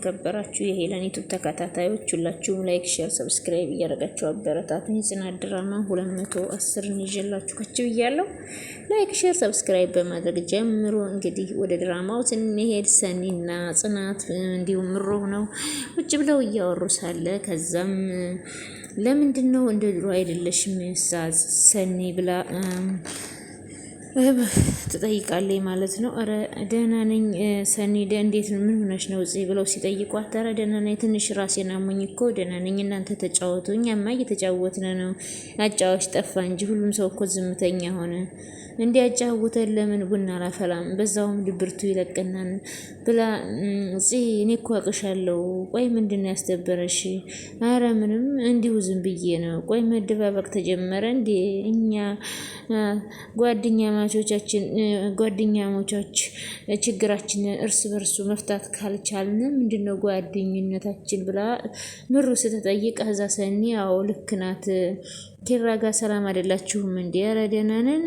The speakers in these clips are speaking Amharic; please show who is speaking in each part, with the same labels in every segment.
Speaker 1: የተከበራችሁ የሄለን ዩቲዩብ ተከታታዮች ሁላችሁም ላይክ፣ ሼር፣ ሰብስክራይብ እያደረጋችሁ አበረታቱኝ። ጽናት ድራማ 210 ይዤላችሁ ከች ብያለሁ። ላይክ፣ ሼር፣ ሰብስክራይብ በማድረግ ጀምሮ እንግዲህ ወደ ድራማው ስንሄድ ሰኒና ጽናት እንዲሁም ምሮ ነው ቁጭ ብለው እያወሩ ሳለ ከዛም ለምንድን ነው እንደ ድሮ አይደለሽም ሰኒ ብላ ትጠይቃለች ማለት ነው። አረ ደህና ነኝ ሰኒ እንዴት ነው ምን ሆነሽ ነው ብለው ሲጠይቋት አረ ደህና ነኝ ትንሽ ራሴን አሞኝ እኮ ደህና ነኝ እናንተ ተጫወቱ እኛማ እየተጫወትን ነው አጫዋች ጠፋ እንጂ ሁሉም ሰው እኮ ዝምተኛ ሆነ እንዲያጫውተን ለምን ቡና አላፈላም በዛውም ድብርቱ ይለቀናል ብላ እኔ እኮ አቅሻለሁ ቆይ ምንድነው ያስተበረሽ አረ ምንም እንዲሁ ዝም ብዬ ነው ቆይ መደባበቅ ተጀመረ እንዴ እኛ ጓደኛሞቻች ችግራችንን እርስ በርሱ መፍታት ካልቻልን ምንድነው ጓደኝነታችን ብላ ምሩ ስትጠይቅ ከዛ ሰኒ አዎ ልክ ናት ኪራ ጋር ሰላም አይደላችሁም እንዴ? ኧረ ደህና ነን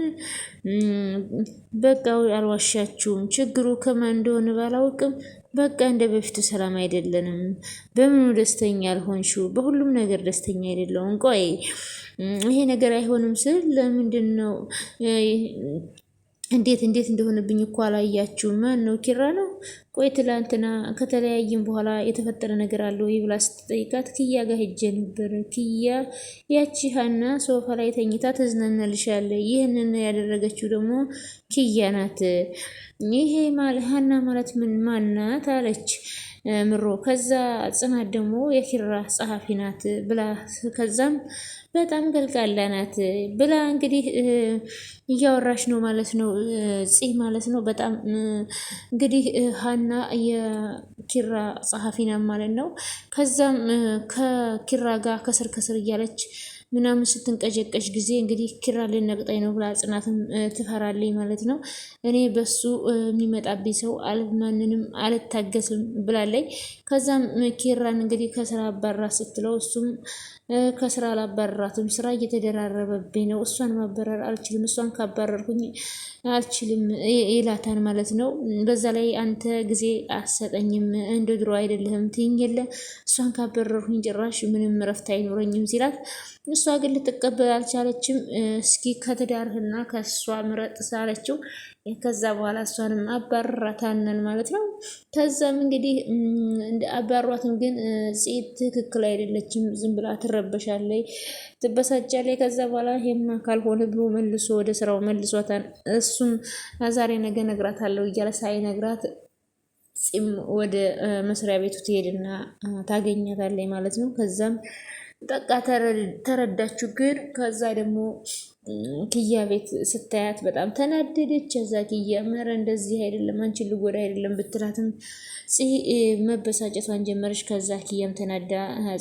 Speaker 1: በቃ አልዋሻችሁም ችግሩ ከማን እንደሆነ ባላውቅም በቃ እንደ በፊቱ ሰላም አይደለንም በምኑ ደስተኛ አልሆንሽው በሁሉም ነገር ደስተኛ አይደለሁም ቆይ ይሄ ነገር አይሆንም ስል ለምንድን ነው እንዴት እንደሆነብኝ እኮ አላያችሁም ማን ነው ኪራ ነው ቆይ ትላንትና ከተለያየን በኋላ የተፈጠረ ነገር አለ ወይ ብላ ስትጠይቃት ኪያ ጋር ሄጄ ነበር ኪያ ያቺ ሀና ሶፋ ላይ ተኝታ ተዝናናልሻለች ይህንን ያደረገችው ደግሞ ኪያ ናት ይሄ ሀና ማለት ምን ማናት አለች ምሮ ከዛ ጽናት ደግሞ የኪራ ጸሐፊ ናት ብላ ከዛም በጣም ገልቃላ ናት ብላ እንግዲህ እያወራሽ ነው ማለት ነው ማለት ነው በጣም እንግዲህ ሀና የኪራ ጸሐፊ ናት ማለት ነው ከዛም ከኪራ ጋር ከስር እያለች ምናምን ስትንቀጨቀሽ ጊዜ እንግዲህ ኪራ ልነቅጠኝ ነው ብላ ጽናትም ትፈራለች ማለት ነው እኔ በሱ የሚመጣብኝ ሰው ማንንም አልታገስም ብላለች ከዛም ኪራን እንግዲህ ከስራ አባራ ስትለው እሱም ከስራ አላባረራትም ስራ እየተደራረበብኝ ነው እሷን ማባረር አልችልም እሷን ካባረርኩኝ አልችልም ይላታን ማለት ነው በዛ ላይ አንተ ጊዜ አሰጠኝም እንደ ድሮ አይደለህም ትይኝ የለ እሷን ካባረርኩኝ ጭራሽ ምንም እረፍት አይኖረኝም ሲላት እሷ ግን ልትቀበል አልቻለችም እስኪ ከትዳርህና ከእሷ ምረጥ ሳለችው ከዛ በኋላ እሷንም አባረራታንን ማለት ነው ከዛም እንግዲህ አባሯትም ግን ትክክል አይደለችም ዝም ብላ ትረበሻለች ትበሳጫለች ከዛ በኋላ ይሄማ ካልሆነ ብሎ መልሶ ወደ ስራው መልሷታል እሱም ዛሬ ነገ እነግራታለሁ እያለ ሳይነግራት ወደ መስሪያ ቤቱ ትሄድና ታገኛታለች ማለት ነው ከዛም ጠቃ ተረዳችሁ ግን ከዛ ደግሞ ኪያ ቤት ስታያት በጣም ተናደደች እዛ ኪያ መረ እንደዚህ አይደለም አንቺን ልጎዳ አይደለም ብትላትም መበሳጨቷን ጀመረች ከዛ ኪያም ተናዳ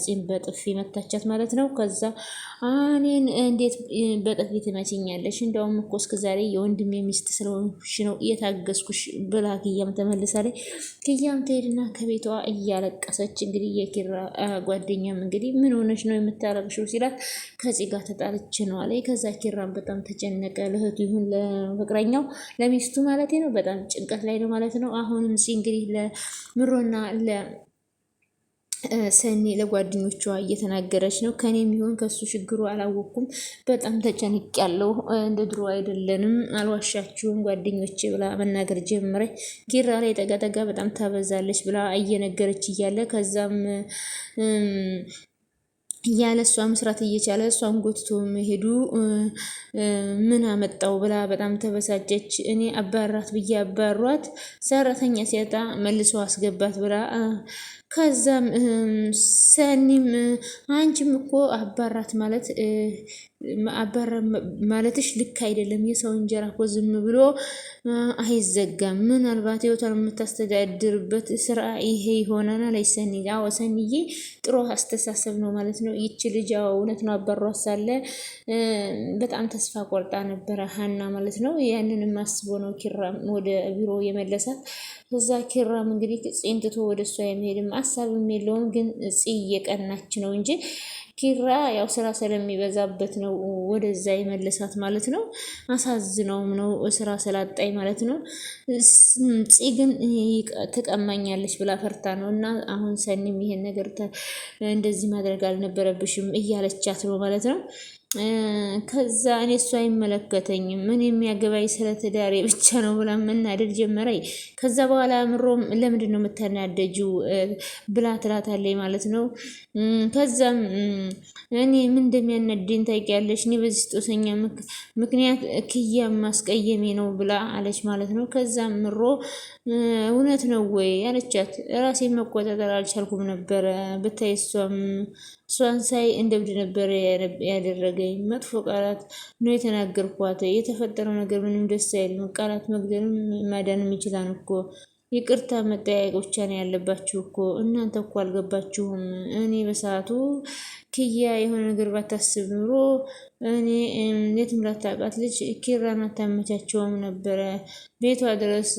Speaker 1: ጺም በጥፊ መታቻት ማለት ነው ከዛ እኔን እንዴት በጥፊ ትመችኛለሽ እንደውም እኮ እስከዛሬ የወንድሜ ሚስት ስለሆንሽ ነው እየታገስኩሽ ብላ ኪያም ተመልሳለች ኪያም ትሄድና ከቤቷ እያለቀሰች እንግዲህ የኪራ ጓደኛም እንግዲህ ምን ሆነሽ ነው የምታለቅሽው ሲላት ከዚህ ጋር ተጣልቼ ነው አለኝ ከዛ ኪራም በጣም ተጨነቀ ለእህቱ ይሁን ለፍቅረኛው ለሚስቱ ማለት ነው በጣም ጭንቀት ላይ ነው ማለት ነው አሁንም እንግዲህ ለምሮና ሰኒ ለጓደኞቿ እየተናገረች ነው ከኔም ይሁን ከሱ ችግሩ አላወኩም በጣም ተጨንቄያለሁ እንደ ድሮ አይደለንም አልዋሻችሁም ጓደኞቼ ብላ መናገር ጀመረች ኪራ ላይ ጠጋጠጋ በጣም ታበዛለች ብላ እየነገረች እያለ ከዛም ያለ እሷ መስራት እየቻለ እሷን ጎትቶ መሄዱ ምን አመጣው ብላ በጣም ተበሳጨች እኔ አባራት ብዬ አባሯት ሰራተኛ ሲያጣ መልሶ አስገባት ብላ ከዛም ሰኒም አንቺም እኮ አባራት ማለትሽ ልክ አይደለም የሰው እንጀራ እኮ ዝም ብሎ አይዘጋም ምናልባት ህይወቷን የምታስተዳድርበት ስራ ይሄ ይሆናል አለች ሰኒ አዎ ሰኒዬ ጥሩ አስተሳሰብ ነው ማለት ነው ይቺ ልጅ እውነት ነው አባሯት ሳለ በጣም ተስፋ ቆርጣ ነበረ ሀና ማለት ነው ያንንም አስቦ ነው ኪራም ወደ ቢሮ የመለሳት ከዛ ኪራም እንግዲህ ጽንትቶ ወደ እሷ የሚሄድም ሀሳብም የለውም ግን እየቀናች ነው እንጂ ኪራ ያው ስራ ስለሚበዛበት ነው ወደዛ የመለሳት ማለት ነው። አሳዝነውም ነው ስራ ስላጣኝ ማለት ነው። ፂ ግን ትቀማኛለች ብላ ፈርታ ነው። እና አሁን ሰኒም ይሄን ነገር እንደዚህ ማድረግ አልነበረብሽም እያለቻት ነው ማለት ነው። ከዛ እኔ እሱ አይመለከተኝም ምን የሚያገባኝ ስለ ትዳሬ ብቻ ነው ብላ መናደድ ጀመረኝ። ከዛ በኋላ አምሮም ለምንድን ነው የምታናደጂው ብላ ትላታለች ማለት ነው። ከዛም እኔ ምን እንደሚያናደኝ ታውቂያለሽ? እኔ በዚህ ስጦሰኛ ምክንያት ክያ ማስቀየሜ ነው ብላ አለች ማለት ነው። ከዛም ምሮ እውነት ነው ወይ አለቻት። ራሴን መቆጣጠር አልቻልኩም ነበረ ብታይ እሷን ሳይ እንደብድ ነበር ያደረገኝ። መጥፎ ቃላት ነው የተናገርኳት። የተፈጠረው ነገር ምንም ደስ አይልም። ቃላት መግደልም ማዳንም ይችላል እኮ። ይቅርታ መጠያየቅ ብቻ ነው ያለባችሁ እኮ። እናንተ እኮ አልገባችሁም። እኔ በሰዓቱ ክያ የሆነ ነገር ባታስብ ኑሮ እኔ የትም ላታውቃት ልጅ ኪራን አታመቻቸውም ነበረ። ቤቷ ድረስ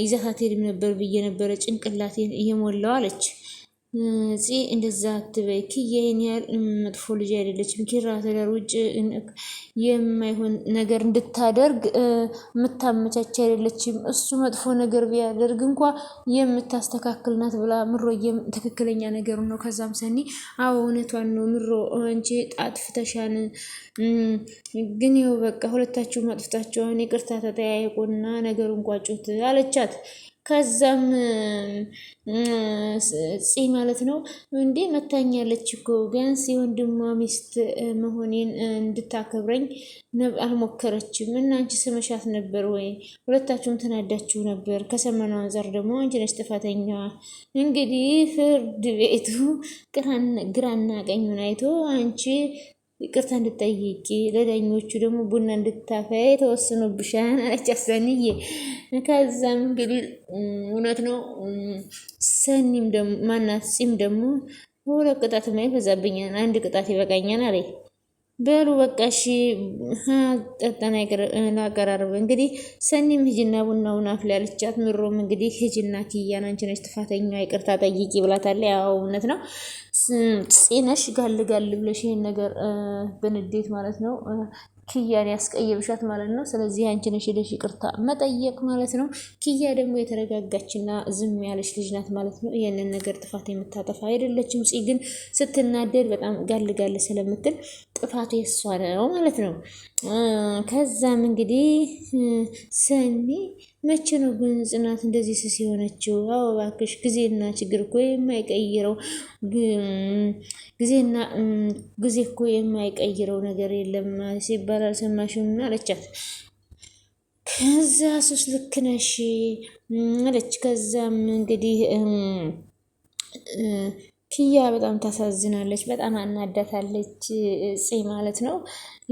Speaker 1: ይዛት ሄድም ነበር ብዬ ነበረ ጭንቅላቴን እየሞላው አለች። እንደዛ አትበይ፣ ኪያ ይሄን ያህል መጥፎ ልጅ አይደለችም። ኪራ ትዳር ውጭ የማይሆን ነገር እንድታደርግ የምታመቻች አይደለችም። እሱ መጥፎ ነገር ቢያደርግ እንኳ የምታስተካክል ናት ብላ ምሮዬም ትክክለኛ ነገሩ ነው። ከዛም ሰኒ አዎ እውነቷን ነው ምሮ፣ አንቺ አጥፍተሻን፣ ግን ይኸው በቃ ሁለታችሁም አጥፍታችኋን፣ ይቅርታ ተጠያየቁና ነገሩን ቋጩት አለቻት። ከዛም ፂ ማለት ነው እንዴ መታኛለች እኮ ቢያንስ የወንድሟ ሚስት መሆኔን እንድታከብረኝ አልሞከረችም። እና አንቺ ስመሻት ነበር ወይ? ሁለታችሁም ተናዳችሁ ነበር። ከሰመነው አንጻር ደግሞ አንቺ ነሽ ጥፋተኛ። እንግዲህ ፍርድ ቤቱ ግራና ቀኙን አይቶ አንቺ ይቅርታ እንድጠይቂ ለዳኞቹ ደግሞ ቡና እንድታፈይ ተወስኖብሻል አለች ሰኒዬ። ከዛም እንግዲህ እውነት ነው ሰኒም ደግሞ ማናት ፂም ደግሞ ሁለት ቅጣት ይበዛብኛል፣ አንድ ቅጣት ይበቃኛል አለኝ። በሉ በቃ እሺ ጠጣና ላቀራርብ። እንግዲህ ሰኒም ሂጂና ቡናውን አፍሊ ያለቻት። ምሮም እንግዲህ ሂጂና ኪያን አንቺ ነሽ ጥፋተኛ ይቅርታ ጠይቂ ብላታለች። ያው እውነት ነው ፂነሽ ጋል ብለሽ ይሄን ነገር በንዴት ማለት ነው ኪያን ያስቀየምሻት ማለት ነው። ስለዚህ አንቺ ነሽ ሄደሽ ይቅርታ መጠየቅ ማለት ነው። ኪያ ደግሞ የተረጋጋችና ዝም ያለች ልጅ ናት ማለት ነው። ይሄንን ነገር ጥፋት የምታጠፋ አይደለችም። ፂ ግን ስትናደድ በጣም ጋል ስለምትል ጥፋቱ የሷ ነው ማለት ነው። ከዛም እንግዲህ ሰኒ መቼ ነው ግን ጽናት እንደዚህ ስስ የሆነችው? አዎ እባክሽ ጊዜና ችግር እኮ የማይቀይረው ጊዜ እኮ የማይቀይረው ነገር የለም ሲባል አልሰማሽም አለቻት። ከዛ ሱስ ልክ ነሽ አለች። ከዛም እንግዲህ ኪያ በጣም ታሳዝናለች። በጣም አናዳታለች ፂ ማለት ነው፣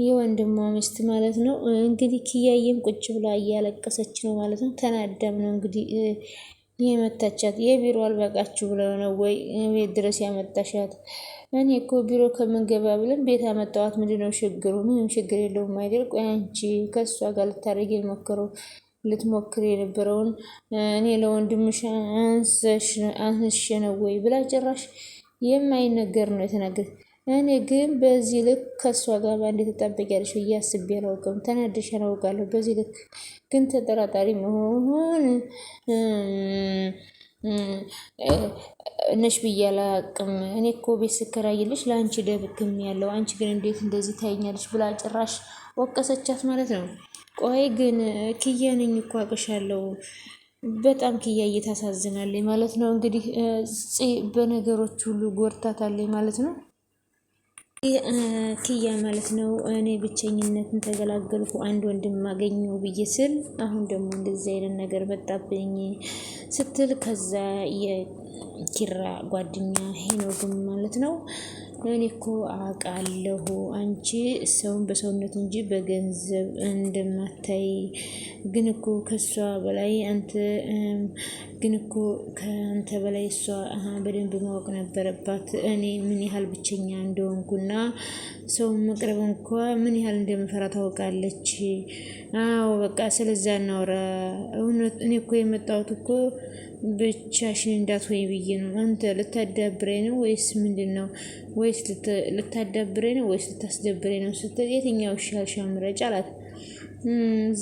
Speaker 1: የወንድሟ ሚስት ማለት ነው። እንግዲህ ኪያዬም ቁጭ ብላ እያለቀሰች ነው ማለት ነው። ተናዳም ነው እንግዲህ የመታቻት። የቢሮ አልበቃችሁ ብለው ነው ወይ ቤት ድረስ ያመጣሻት? እኔ እኮ ቢሮ ከምንገባ ብለን ቤት አመጣዋት። ምንድነው ችግሩ? ምንም ችግር የለውም አይደል? ቆይ አንቺ ከእሷ ጋር ልትሞክር የነበረውን እኔ ለወንድምሽ አንስሽ ነው ወይ ብላ ጭራሽ የማይነገር ነው የተናገር። እኔ ግን በዚህ ልክ ከእሷ ጋር በአንድ ትጣበቂያለሽ ብዬ አስቤ አላውቅም። ተናደሽ አላውቃለሁ። በዚህ ልክ ግን ተጠራጣሪ መሆን ነሽ ብዬ አላውቅም። እኔ እኮ ቤት ስከራይልሽ ለአንቺ ደብክም ያለው አንቺ ግን እንዴት እንደዚህ ታይኛለሽ ብላ ጭራሽ ወቀሰቻት ማለት ነው። ቆይ ግን ኪያ ነኝ እኮ አውቅሻለሁ። በጣም ኪያ እየታሳዝናለች ማለት ነው። እንግዲህ በነገሮች ሁሉ ጎርታታለች ማለት ነው። ኪያ ማለት ነው እኔ ብቸኝነትን ተገላገልኩ አንድ ወንድም ማገኘው ብዬ ስል አሁን ደግሞ እንደዚህ አይነት ነገር መጣብኝ ስትል ከዛ የኪራ ጓደኛ ሄኖክም ማለት ነው እኔ እኮ አውቃለሁ አንቺ ሰውን በሰውነት እንጂ በገንዘብ እንደማታይ፣ ግን እኮ ከሷ በላይ አንተ ግን እኮ ከአንተ በላይ እሷ በደንብ ማወቅ ነበረባት እኔ ምን ያህል ብቸኛ እንደሆንኩና ሰውን መቅረብ እንኳ ምን ያህል እንደምፈራ ታውቃለች። አዎ በቃ ስለዛ እናውራ። እኔ እኮ የመጣሁት እኮ ብቻሽን እንዳትሆኝ ብዬ ነው። አንተ ልታዳብረኝ ነው ወይስ ምንድን ነው? ወይስ ልታዳብረኝ ነው ወይስ ልታስደብረኝ ነው ስትል የትኛው ይሻልሻል ምረጭ አላት።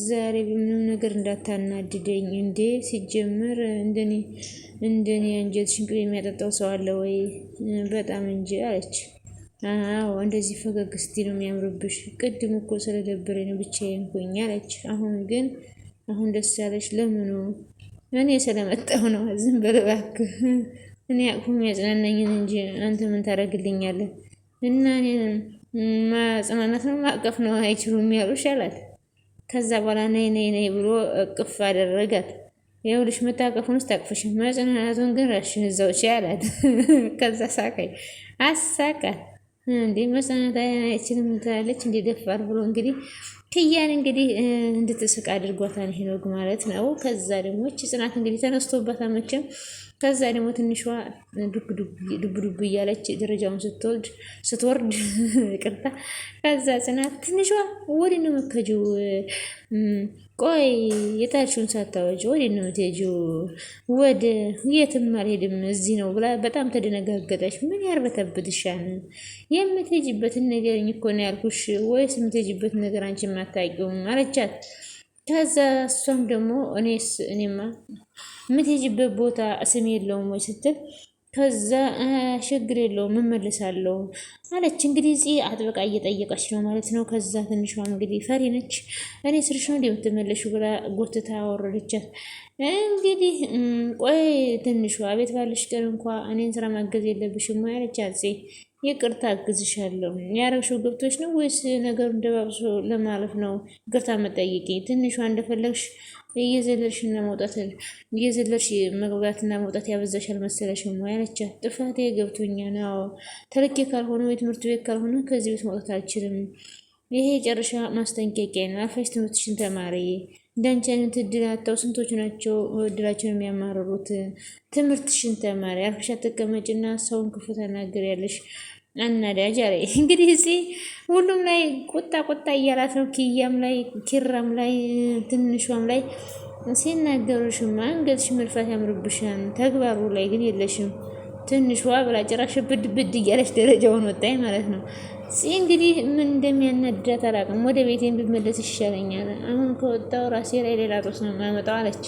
Speaker 1: ዛሬ በምንም ነገር እንዳታናድደኝ እንዴ! ሲጀምር እንደኔ አንጀትሽን ቅቤ የሚያጠጣው ሰው አለ ወይ? በጣም እንጂ አለች። አዎ እንደዚህ ፈገግ ስትይ ነው የሚያምርብሽ። ቅድም እኮ ስለደበረኝ ነው ብቻዬን ሆኜ አለች። አሁን ደስ ያለሽ ለምኑ? እኔ ስለመጣሁ ነው። ዝም በል እባክህ። እኔ አቅፎ የሚያጽናናኝን እንጂ አንተ ምን ታደርግልኛለህ? እና እኔን ማጽናናት ነው ማቀፍ ነው አይችሉም ያሉሽ አላት። ከዛ በኋላ ነይ ብሎ እቅፍ አደረጋት። ይኸውልሽ መታቀፉን ውስጥ አቅፍሽ ማጽናናቱን ግን ራስሽን እዛው ቻይ አላት። ከዛ ሳቀኝ አሳቃት። እንዴ መጽናናት አይችልም ትላለች እንዴ ደፋር ብሎ እንግዲህ ክያን እንግዲህ እንድትስቅ አድርጓታል። ይሄ ነው ማለት ነው። ከዛ ደግሞ እቺ ጽናት እንግዲህ ተነስቶባታል መቼም። ከዛ ደግሞ ትንሿ ዱብ እያለች ደረጃውን ስትወርድ ይቅርታ። ከዛ ጽናት ትንሿ ወዴት ነው የምትሄጂው? ቆይ የታችሁን ሳታወጪ ወዴት ነው የምትሄጂው? ወደ የትም አልሄድም እዚህ ነው ብላ በጣም ተደነጋገጠች። ምን ያርበተብትሻል? የምትሄጂበትን ነገር እኮ ነው ያልኩሽ፣ ወይስ የምትሄጂበትን ነገር አንቺ የማታውቂውም አለቻት። ከዛ እሷም ደግሞ እኔማ የምትሄጂበት ቦታ ስም የለውም ወይ ስትል ከዛ ችግር የለውም እመልሳለሁ አለች። እንግዲህ እዚህ አጥብቃ እየጠየቀች ነው ማለት ነው። ከዛ ትንሿም እንግዲህ ፈሪ ነች። እኔ ስርሽ ነው እንደምትመለሹ ብላ ጎትታ አወረደቻት። እንግዲህ ቆይ ትንሿ ቤት ባለሽ ቀን እንኳ እኔን ስራ ማገዝ የለብሽም አለቻት። ይቅርታ አግዝሻለሁ ያረግሽው ገብቶች ነው ወይስ ነገሩ እንደባብሶ ለማለፍ ነው? ይቅርታ መጠየቂ ትንሿ እንደፈለግሽ እየዘለልሽ መግባትና መውጣት ያበዛሻል መሰለሽም ወይ አለቻት። ጥፋቴ ገብቶኛል። አዎ ተልኬ ካልሆነ ወይ ትምህርት ቤት ካልሆነ ከዚህ ቤት መውጣት አልችልም። ይሄ የጨረሻ ማስጠንቀቂያ ነው። አርፈሽ ትምህርትሽን ተማሪ። እንዳንቺ አይነት እድል አጥተው ስንቶች ናቸው እድላቸውን የሚያማርሩት? ትምህርትሽን ተማሪ። አርፈሽ አትቀመጭና ሰውን ክፉ ተናገሪያለሽ። አናዳጅ አለ እንግዲህ እዚህ ሁሉም ላይ ቁጣ እያላት ነው። ኪያም ላይ ኪራም ላይ ትንሿም ላይ ሲናገሩሽማ አንገትሽ መልፋት ያምርብሻል፣ ተግባሩ ላይ ግን የለሽም። ትንሿ ብላ ጭራሽ ብድ እያለች ደረጃውን ወጣኝ ማለት ነው። እንግዲህ ምን እንደሚያናድዳት አላውቅም። ወደ ቤቴን ብመለስ ይሻለኛል። አሁን ከወጣው ራሴ ላይ ሌላ ጦስ ነው የማመጣው አለች።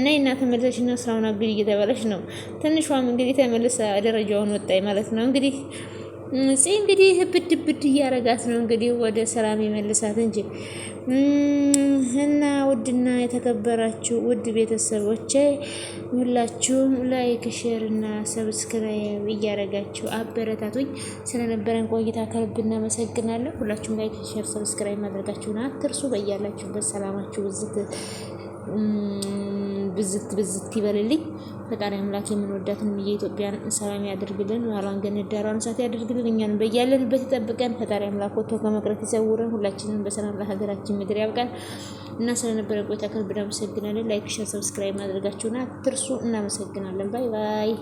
Speaker 1: ነይ እና ተመለሰሽ እና ስራውን አግኝ እየተባለች ነው። ትንሿም እንግዲህ ተመልሳ ደረጃውን ወጣኝ ማለት ነው። እንግዲህ ብድ እያረጋት ነው እንግዲህ ወደ ሰላም ይመልሳት እንጂ እና ውድና የተከበራችሁ ውድ ቤተሰቦቼ ሁላችሁም ላይክ፣ ሼር እና ሰብስክራይብ እያረጋችሁ አበረታቱኝ። ስለነበረን ቆይታ ከልብ እናመሰግናለሁ። ሁላችሁም ላይክ፣ ሼር፣ ሰብስክራይብ ማድረጋችሁን አትርሱ። በያላችሁበት ሰላማችሁ ብዝት ይበልልኝ። ፈጣሪ አምላክ የምንወዳትን የኢትዮጵያን ሰላም ያደርግልን፣ ዋሏን ገነት ዳሯን እሳት ያደርግልን፣ እኛንም በያለንበት ይጠብቀን። ፈጣሪ አምላክ ወጥቶ ከመቅረት ይሰውረን። ሁላችንም በሰላም ለሀገራችን ምድር ያብቃን እና ስለነበረ ቆይታ ከልብ እናመሰግናለን። ላይክ፣ ሼር፣ ሰብስክራይብ ማድረጋችሁን አትርሱ። እናመሰግናለን። ባይ ባይ።